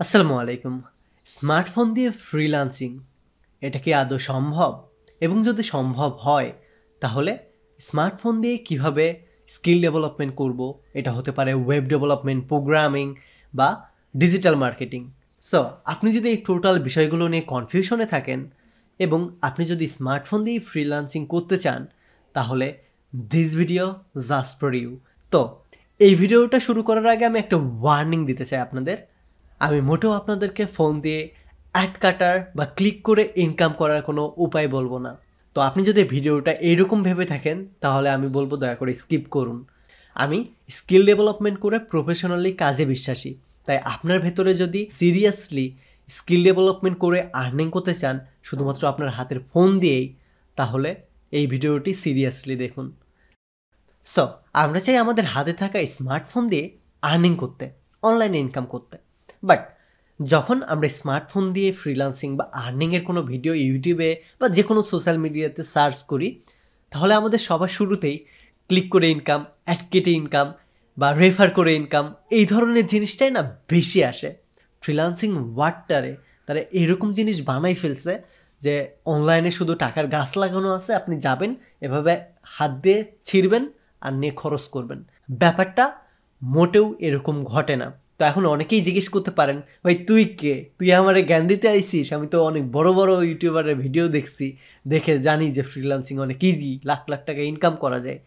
আসসালামু আলাইকুম। স্মার্টফোন দিয়ে ফ্রিল্যান্সিং এটা কি আদৌ সম্ভব? এবং যদি সম্ভব হয় তাহলে স্মার্টফোন দিয়ে কিভাবে স্কিল ডেভেলপমেন্ট করব? এটা হতে পারে ওয়েব ডেভেলপমেন্ট, প্রোগ্রামিং বা ডিজিটাল মার্কেটিং। সো আপনি যদি এই টোটাল বিষয়গুলো নিয়ে কনফিউশনে থাকেন এবং আপনি যদি স্মার্টফোন দিয়ে ফ্রিল্যান্সিং করতে চান তাহলে this video just for you. তো এই ভিডিওটা শুরু করার আগে আমি একটা ওয়ার্নিং দিতে চাই আপনাদের। আমি মোটেও আপনাদেরকে ফোন দিয়ে অ্যাড কাটার বা ক্লিক করে ইনকাম করার কোনো উপায় বলবো না। তো আপনি যদি ভিডিওটা এইরকম ভেবে থাকেন তাহলে আমি বলবো দয়া করে স্কিপ করুন। আমি স্কিল ডেভেলপমেন্ট করে প্রফেশনালি কাজে বিশ্বাসী, তাই আপনার ভেতরে যদি সিরিয়াসলি স্কিল ডেভেলপমেন্ট করে আর্নিং করতে চান শুধুমাত্র আপনার হাতের ফোন দিয়েই, তাহলে এই ভিডিওটি সিরিয়াসলি দেখুন। সো আমরা চাই আমাদের হাতে থাকা স্মার্টফোন দিয়ে আর্নিং করতে, অনলাইনে ইনকাম করতে। বাট যখন আমরা স্মার্টফোন দিয়ে ফ্রিল্যান্সিং বা আর্নিংয়ের কোনো ভিডিও ইউটিউবে বা যে কোনো সোশ্যাল মিডিয়াতে সার্চ করি, তাহলে আমাদের সবার শুরুতেই ক্লিক করে ইনকাম, অ্যাড কেটে ইনকাম বা রেফার করে ইনকাম, এই ধরনের জিনিসটাই না বেশি আসে। ফ্রিল্যান্সিং ওয়ার্ডটারে তারা এরকম জিনিস বানাই ফেলছে যে অনলাইনে শুধু টাকার গাছ লাগানো আছে, আপনি যাবেন এভাবে হাত দিয়ে ছিঁড়বেন আর নিয়ে খরচ করবেন। ব্যাপারটা মোটেও এরকম ঘটে না। তো এখন অনেকেই জিজ্ঞেস করতে পারেন, ভাই তুই কে, তুই আমারে জ্ঞান দিতে আইসিস? আমি তো অনেক বড় বড় ইউটিউবারের ভিডিও দেখছি, দেখে জানি যে ফ্রিল্যান্সিং অনেক ইজি, লাখ লাখ টাকা ইনকাম করা যায়।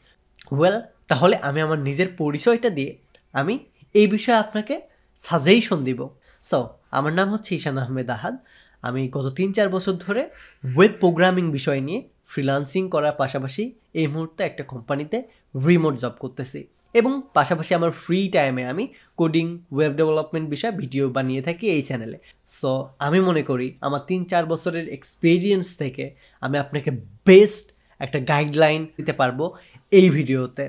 ওয়েল, তাহলে আমি আমার নিজের পরিচয়টা দিয়ে আমি এই বিষয়ে আপনাকে সাজেশন দিব। সো আমার নাম হচ্ছে ঈশান আহমেদ আহাদ। আমি গত 3-4 বছর ধরে ওয়েব প্রোগ্রামিং বিষয় নিয়ে ফ্রিল্যান্সিং করার পাশাপাশি এই মুহূর্তে একটা কোম্পানিতে রিমোট জব করতেছি, এবং পাশাপাশি আমার ফ্রি টাইমে আমি কোডিং, ওয়েব ডেভেলপমেন্ট বিষয়ে ভিডিও বানিয়ে থাকি এই চ্যানেলে। সো আমি মনে করি আমার 3-4 বছরের এক্সপিরিয়েন্স থেকে আমি আপনাকে বেস্ট একটা গাইডলাইন দিতে পারবো এই ভিডিওতে।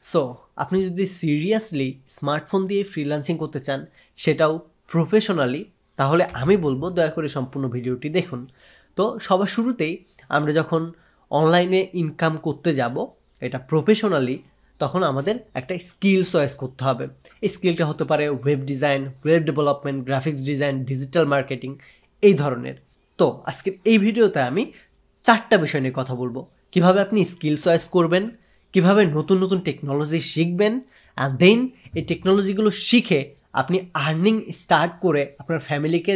সো আপনি যদি সিরিয়াসলি স্মার্টফোন দিয়ে ফ্রিল্যান্সিং করতে চান, সেটাও প্রফেশনালি, তাহলে আমি বলবো দয়া করে সম্পূর্ণ ভিডিওটি দেখুন। তো সবার শুরুতেই আমরা যখন অনলাইনে ইনকাম করতে যাব এটা প্রফেশনালি, তখন আমাদের একটা স্কিল চয়েস করতে হবে। এই স্কিলটা হতে পারে web design, web development, graphics design, digital marketing, এই ধরনের। তো আজকের এই ভিডিওতে আমি 4টা বিষয় নিয়ে কথা বলবো। কিভাবে আপনি স্কিল চয়েস করবেন, কিভাবে নতুন নতুন টেকনোলজি শিখবেন, অ্যান্ড দেন এই টেকনোলজিগুলো শিখে আপনি আর্নিং স্টার্ট করে আপনার ফ্যামিলিকে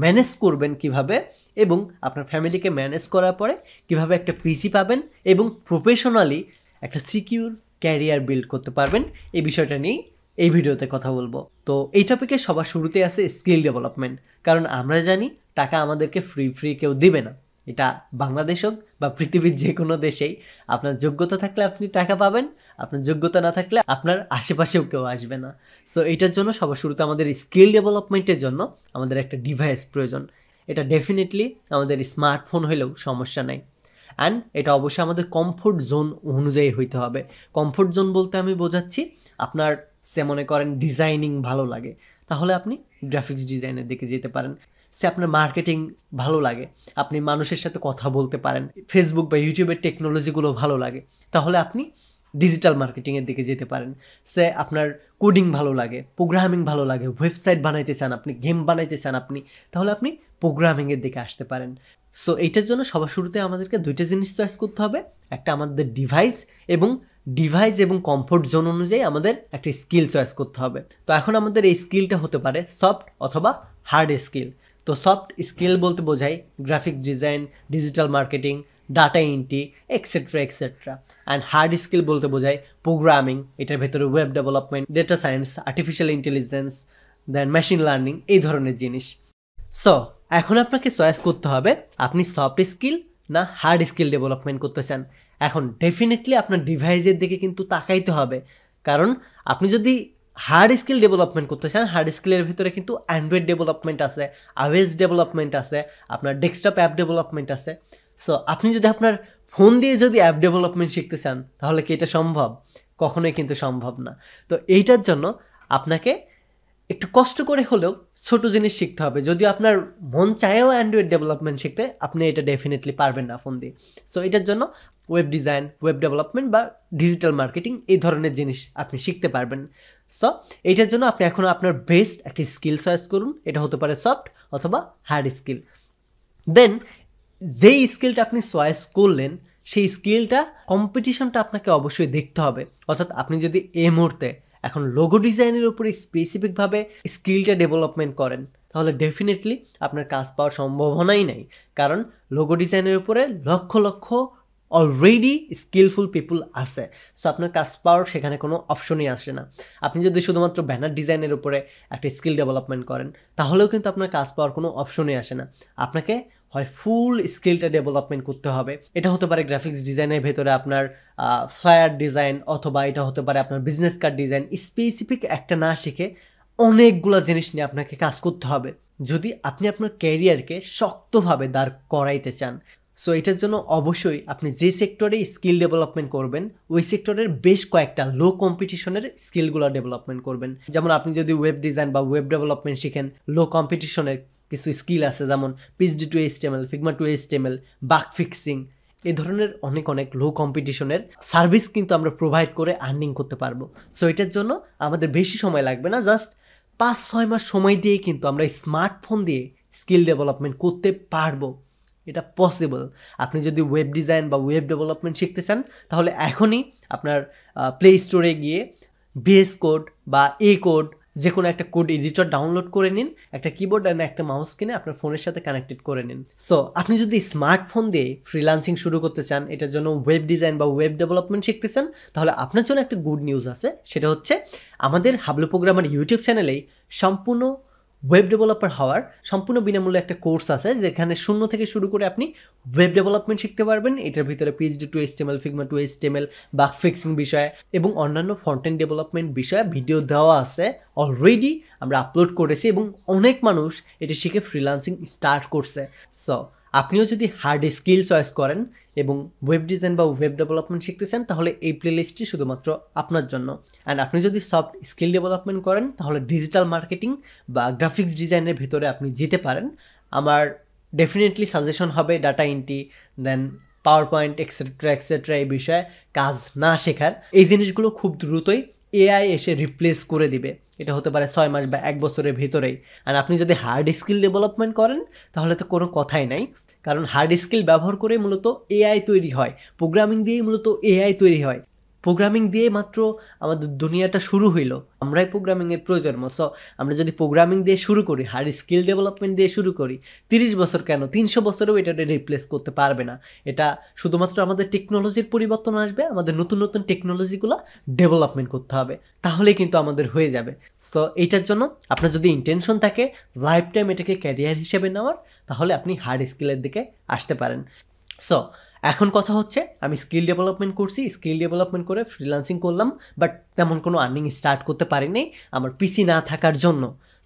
ম্যানেজ করবেন কিভাবে, এবং আপনার ফ্যামিলিকে ম্যানেজ করার পরে কিভাবে একটা পিসি পাবেন এবং প্রফেশনালি একটা সিকিউর ক্যারিয়ার বিল্ড করতে পারবেন, এই বিষয়টা নিয়েই এই ভিডিওতে কথা বলবো। তো এই টপিকে সবার শুরুতে আছে স্কিল ডেভেলপমেন্ট, কারণ আমরা জানি টাকা আমাদেরকে ফ্রি কেউ দিবে না। এটা বাংলাদেশ হোক বা পৃথিবীর যে কোনো দেশেই আপনার যোগ্যতা থাকলে আপনি টাকা পাবেন, আপনার যোগ্যতা না থাকলে আপনার আশেপাশেও কেউ আসবে না। সো এইটার জন্য সবার শুরুতে আমাদের স্কিল ডেভেলপমেন্টের জন্য আমাদের একটা ডিভাইস প্রয়োজন। এটা ডেফিনেটলি আমাদের স্মার্টফোন হলেও সমস্যা নাই। অ্যান্ড এটা অবশ্যই আমাদের কমফোর্ট জোন অনুযায়ী হইতে হবে। কমফোর্ট জোন বলতে আমি বোঝাচ্ছি, আপনার মনে করেন ডিজাইনিং ভালো লাগে, তাহলে আপনি গ্রাফিক্স ডিজাইনের দিকে যেতে পারেন। আপনার মার্কেটিং ভালো লাগে, আপনি মানুষের সাথে কথা বলতে পারেন, ফেসবুক বা ইউটিউবের টেকনোলজিগুলো ভালো লাগে, তাহলে আপনি ডিজিটাল মার্কেটিংয়ের দিকে যেতে পারেন। আপনার কোডিং ভালো লাগে, প্রোগ্রামিং ভালো লাগে, ওয়েবসাইট বানাইতে চান আপনি, গেম বানাইতে চান আপনি, তাহলে আপনি প্রোগ্রামিংয়ের দিকে আসতে পারেন। সো এইটার জন্য সবার শুরুতে আমাদেরকে 2টা জিনিস চয়েস করতে হবে। একটা আমাদের ডিভাইস এবং কমফোর্ট জোন অনুযায়ী আমাদের একটা স্কিল চয়েস করতে হবে। তো এখন আমাদের এই স্কিলটা হতে পারে সফট অথবা হার্ড স্কিল। তো সফট স্কিল বলতে বোঝায় graphic design, digital marketing, data entry, etcetera etcetera. And hard skill বলতে বোঝায় প্রোগ্রামিং, এটার ভেতরে web development, data science, artificial intelligence, then machine learning, এই ধরনের জিনিস। সো এখন আপনাকে চয়েস করতে হবে আপনি সফট স্কিল না হার্ড স্কিল ডেভেলপমেন্ট করতে চান। এখন ডেফিনেটলি আপনার ডিভাইসের দিকে কিন্তু তাকাইতে হবে, কারণ আপনি যদি হার্ড স্কিল ডেভেলপমেন্ট করতে চান, হার্ড স্কিলের ভিতরে কিন্তু অ্যান্ড্রয়েড ডেভেলপমেন্ট আছে, আইওএস ডেভেলপমেন্ট আছে, আপনার ডেস্কটপ অ্যাপ ডেভেলপমেন্ট আছে। সো আপনি যদি আপনার ফোন দিয়ে যদি অ্যাপ ডেভেলপমেন্ট শিখতে চান তাহলে কি এটা সম্ভব? কখনোই কিন্তু সম্ভব না। তো এইটার জন্য আপনাকে একটু কষ্ট করে হলেও ছোট জিনিস শিখতে হবে। যদি আপনার মন চায়ও অ্যান্ড্রয়েড ডেভেলপমেন্ট শিখতে, আপনি এটা ডেফিনেটলি পারবেন না ফোন দিয়ে। সো এটার জন্য ওয়েব ডিজাইন, ওয়েব ডেভেলপমেন্ট বা ডিজিটাল মার্কেটিং, এই ধরনের জিনিস আপনি শিখতে পারবেন। সো এইটার জন্য আপনি এখন আপনার বেস্ট একটা স্কিল চয়েস করুন, এটা হতে পারে সফট অথবা হার্ড স্কিল। দেন যেই স্কিলটা আপনি চয়েস করলেন সেই স্কিলটা কম্পিটিশনটা আপনাকে অবশ্যই দেখতে হবে। অর্থাৎ আপনি যদি এই মুহূর্তে এখন লোগো ডিজাইনের উপরে স্পেসিফিকভাবে স্কিলটা ডেভেলপমেন্ট করেন তাহলে ডেফিনেটলি আপনার কাজ পাওয়ার সম্ভাবনাই নাই, কারণ লোগো ডিজাইনের উপরে লক্ষ লক্ষ অলরেডি স্কিলফুল পিপুল আছে। সো আপনার কাজ পাওয়ার সেখানে কোনো অপশনই আসে না। আপনি যদি শুধুমাত্র ব্যানার ডিজাইনের উপরে একটা স্কিল ডেভেলপমেন্ট করেন তাহলেও কিন্তু আপনার কাজ পাওয়ার কোনো অপশনই আসে না। আপনাকে হয় ফুল স্কিলটা ডেভেলপমেন্ট করতে হবে। এটা হতে পারে গ্রাফিক্স ডিজাইনের ভেতরে আপনার ফ্লায়ার ডিজাইন, অথবা এটা হতে পারে আপনার বিজনেস কার্ড ডিজাইন। স্পেসিফিক একটা না শিখে অনেকগুলো জিনিস নিয়ে আপনাকে কাজ করতে হবে যদি আপনি আপনার ক্যারিয়ারকে শক্তভাবে দাঁড় করাইতে চান। সো এটার জন্য অবশ্যই আপনি যে সেক্টরে স্কিল ডেভেলপমেন্ট করবেন ওই সেক্টরের বেশ কয়েকটা লো কম্পিটিশনের স্কিলগুলো ডেভেলপমেন্ট করবেন। যেমন আপনি যদি ওয়েব ডিজাইন বা ওয়েব ডেভেলপমেন্ট শিখেন, লো কম্পিটিশনের কিছু স্কিল আছে যেমন PHP to HTML, Figma to HTML, bug fixing, এই ধরনের অনেক অনেক লো কম্পিটিশনের সার্ভিস কিন্তু আমরা প্রোভাইড করে আর্নিং করতে পারবো। সো এটার জন্য আমাদের বেশি সময় লাগবে না, জাস্ট 5-6 মাস সময় দিয়ে কিন্তু আমরা স্মার্টফোন দিয়ে স্কিল ডেভেলপমেন্ট করতে পারবো। এটা পসিবল। আপনি যদি ওয়েব ডিজাইন বা ওয়েব ডেভেলপমেন্ট শিখতে চান তাহলে এখনই আপনার প্লে স্টোরে গিয়ে VS কোড বা কোড যে কোনো একটা কোড এডিটর ডাউনলোড করে নিন, একটা কিবোর্ড আর একটা মাউস কিনে আপনার ফোনের সাথে কানেক্টেড করে নিন। সো আপনি যদি স্মার্টফোন দিয়ে ফ্রিল্যান্সিং শুরু করতে চান, এটার জন্য ওয়েব ডিজাইন বা ওয়েব ডেভেলপমেন্ট শিখতে চান, তাহলে আপনার জন্য একটা গুড নিউজ আছে। সেটা হচ্ছে আমাদের হাবলু প্রোগ্রামার ইউটিউব চ্যানেলেই সম্পূর্ণ ওয়েব ডেভেলপার হওয়ার সম্পূর্ণ বিনামূল্যে একটা কোর্স আছে যেখানে 0 থেকে শুরু করে আপনি ওয়েব ডেভেলপমেন্ট শিখতে পারবেন। এটার ভিতরে PHP to HTML, Figma to HTML, bug fixing বিষয়ে এবং অন্যান্য ফ্রন্টেন্ড ডেভেলপমেন্ট বিষয়ে ভিডিও দেওয়া আছে। অলরেডি আমরা আপলোড করেছি এবং অনেক মানুষ এটা শিখে ফ্রিল্যান্সিং স্টার্ট করছে। সো আপনিও যদি হার্ড স্কিল চয়েস করেন এবং ওয়েব ডিজাইন বা ওয়েব ডেভেলপমেন্ট শিখতে চান তাহলে এই প্লেলিস্টটি শুধুমাত্র আপনার জন্য। অ্যান্ড আপনি যদি সফট স্কিল ডেভেলপমেন্ট করেন তাহলে ডিজিটাল মার্কেটিং বা গ্রাফিক্স ডিজাইনের ভিতরে আপনি যেতে পারেন। আমার ডেফিনেটলি সাজেশন হবে ডাটা এন্ট্রি, দেন পাওয়ার পয়েন্ট এক্সেট্রা এই বিষয়ে কাজ না শেখার। এই জিনিসগুলো খুব দ্রুতই AI এসে রিপ্লেস করে দিবে। এটা হতে পারে 6 মাস বা 1 বছরের ভেতরেই। আর আপনি যদি হার্ড স্কিল ডেভেলপমেন্ট করেন তাহলে তো কোনো কথাই নাই, কারণ হার্ড স্কিল ব্যবহার করে মূলত AI তৈরি হয়, প্রোগ্রামিং দিয়েই মূলত AI তৈরি হয়। প্রোগ্রামিং দিয়ে মাত্র আমাদের দুনিয়াটা শুরু হইলো, আমরাই প্রোগ্রামিংয়ের প্রজন্ম। সো আমরা যদি প্রোগ্রামিং দিয়ে শুরু করি, হার্ড স্কিল ডেভেলপমেন্ট দিয়ে শুরু করি, 30 বছর কেন 300 বছরেও এটা রিপ্লেস করতে পারবে না। এটা শুধুমাত্র আমাদের টেকনোলজির পরিবর্তন আসবে, আমাদের নতুন নতুন টেকনোলজিগুলো ডেভেলপমেন্ট করতে হবে, তাহলেই কিন্তু আমাদের হয়ে যাবে। সো এইটার জন্য আপনার যদি ইন্টেনশন থাকে লাইফ টাইম এটাকে ক্যারিয়ার হিসেবে নেওয়ার, তাহলে আপনি হার্ড স্কিলের দিকে আসতে পারেন। সো এখন কথা হচ্ছে আমি স্কিল ডেভেলপমেন্ট করছি, স্কিল ডেভেলপমেন্ট করে ফ্রিল্যান্সিং করলাম, বাট তেমন কোনো আর্নিং স্টার্ট করতে পারিনি আমার পিসি না থাকার জন্য।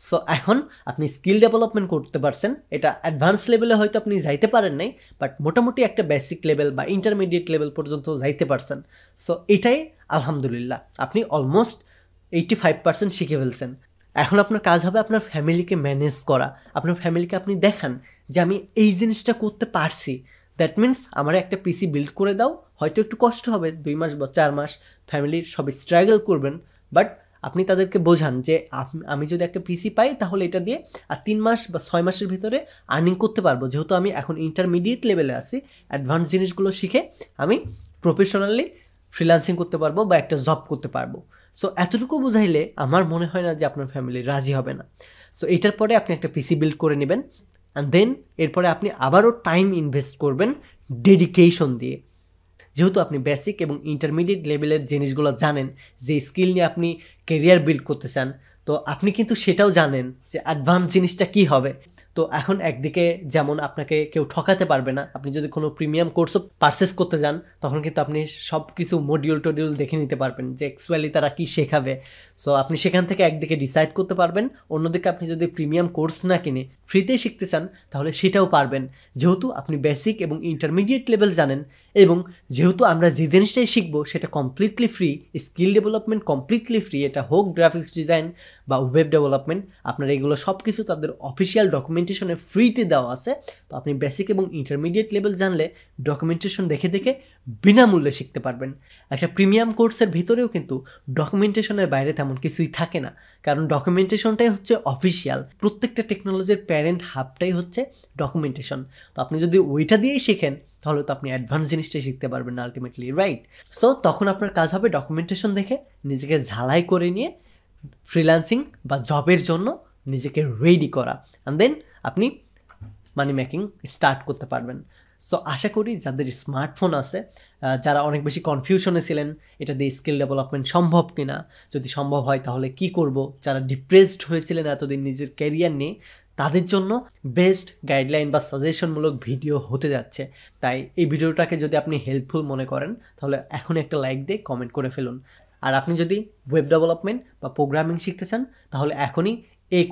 সো এখন আপনি স্কিল ডেভেলপমেন্ট করতে পারছেন, এটা অ্যাডভান্স লেভেলে হয়তো আপনি যাইতে পারেন নাই, বাট মোটামুটি একটা বেসিক লেভেল বা ইন্টারমিডিয়েট লেভেল পর্যন্ত যাইতে পারছেন। সো এটাই আলহামদুলিল্লাহ, আপনি অলমোস্ট 85% শিখে ফেলছেন। এখন আপনার কাজ হবে আপনার ফ্যামিলিকে ম্যানেজ করা। আপনার ফ্যামিলিকে আপনি দেখান যে আমি এই জিনিসটা করতে পারছি। দ্যাট মিনস আমার একটা পিসি বিল্ড করে দাও, হয়তো একটু কষ্ট হবে 2 মাস বা 4 মাস, ফ্যামিলির সবাই স্ট্রাগল করবেন, বাট আপনি তাদেরকে বোঝান যে আমি যদি একটা পিসি পাই তাহলে এটা দিয়ে আর 3 মাস বা 6 মাসের ভিতরে আর্নিং করতে পারবো। যেহেতু আমি এখন ইন্টারমিডিয়েট লেভেলে আছি, অ্যাডভান্স জিনিসগুলো শিখে আমি প্রফেশনালি ফ্রিল্যান্সিং করতে পারবো বা একটা জব করতে পারবো। সো এতটুকু বুঝাইলে আমার মনে হয় না যে আপনার ফ্যামিলি রাজি হবে না। সো এটার পরে আপনি একটা পিসি বিল্ড করে নেবেন, অ্যান্ড দেন এরপরে আপনি আবারও টাইম ইনভেস্ট করবেন ডেডিকেশন দিয়ে। যেহেতু আপনি বেসিক এবং ইন্টারমিডিয়েট লেভেলের জিনিসগুলো জানেন, যে স্কিল নিয়ে আপনি ক্যারিয়ার বিল্ড করতে চান, তো আপনি কিন্তু সেটাও জানেন যে অ্যাডভান্স জিনিসটা কী হবে। তো এখন একদিকে যেমন আপনাকে কেউ ঠকাতে পারবে না, আপনি যদি কোনো প্রিমিয়াম কোর্সও পারচেস করতে যান তখন কিন্তু আপনি সব কিছু মডিউল টডিউল দেখে নিতে পারবেন যে অ্যাকচুয়ালি তারা কী শেখাবে। সো আপনি সেখান থেকে একদিকে ডিসাইড করতে পারবেন, অন্যদিকে আপনি যদি প্রিমিয়াম কোর্স না কিনে ফ্রিতে শিখতে চান তাহলে সেটাও পারবেন, যেহেতু আপনি বেসিক এবং ইন্টারমিডিয়েট লেভেল জানেন। এবং যেহেতু আমরা যে জিনিসটাই শিখবো সেটা completely free, skill development completely free, এটা হোক গ্রাফিক্স ডিজাইন বা ওয়েব ডেভেলপমেন্ট, আপনার এগুলো সব কিছু তাদের অফিসিয়াল ডকুমেন্টেশনে ফ্রিতে দেওয়া আছে। তো আপনি বেসিক এবং ইন্টারমিডিয়েট লেভেল জানলে ডকুমেন্টেশন দেখে দেখে বিনামূল্যে শিখতে পারবেন। একটা প্রিমিয়াম কোর্সের ভিতরেও কিন্তু ডকুমেন্টেশনের বাইরে তেমন কিছুই থাকে না, কারণ ডকুমেন্টেশনটাই হচ্ছে অফিসিয়াল। প্রত্যেকটা টেকনোলজির প্যারেন্ট হাবটাই হচ্ছে ডকুমেন্টেশন। তো আপনি যদি ওইটা দিয়েই শেখেন তাহলে তো আপনি অ্যাডভান্স জিনিসটাই শিখতে পারবেন না আলটিমেটলি, রাইট? সো তখন আপনার কাজ হবে ডকুমেন্টেশন দেখে নিজেকে ঝালাই করে নিয়ে ফ্রিল্যান্সিং বা জবের জন্য নিজেকে রেডি করা, অ্যান্ড দেন আপনি মানি মেকিং স্টার্ট করতে পারবেন। সো আশা করি যাদের স্মার্টফোন আছে, যারা অনেক বেশি কনফিউশনে ছিলেন এটা দিয়ে স্কিল ডেভেলপমেন্ট সম্ভব কিনা, যদি সম্ভব হয় তাহলে কি করব, যারা ডিপ্রেসড হয়েছিলেন এতদিন নিজের ক্যারিয়ার নিয়ে, তাদের জন্য বেস্ট গাইডলাইন বা সাজেশনমূলক ভিডিও হতে যাচ্ছে। তাই এই ভিডিওটাকে যদি আপনি হেল্পফুল মনে করেন তাহলে এখনই একটা লাইক দিয়ে কমেন্ট করে ফেলুন। আর আপনি যদি ওয়েব ডেভেলপমেন্ট বা প্রোগ্রামিং শিখতে চান তাহলে এখনই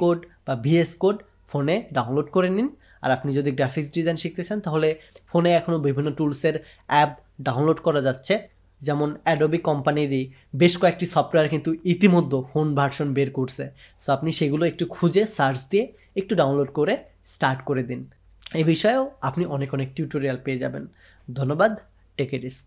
কোড বা ভিএস কোড ফোনে ডাউনলোড করে নিন। আর আপনি যদি গ্রাফিক্স ডিজাইন শিখতে চান তাহলে ফোনে এখনও বিভিন্ন টুলসের অ্যাপ ডাউনলোড করা যাচ্ছে, যেমন অ্যাডোবি কোম্পানিরই বেশ কয়েকটি সফটওয়্যার কিন্তু ইতিমধ্যে ফোন ভার্সন বের করছে। সো আপনি সেগুলো একটু খুঁজে সার্চ দিয়ে একটু ডাউনলোড করে স্টার্ট করে দিন। এই বিষয়েও আপনি অনেক টিউটোরিয়াল পেয়ে যাবেন। ধন্যবাদ। Take a risk.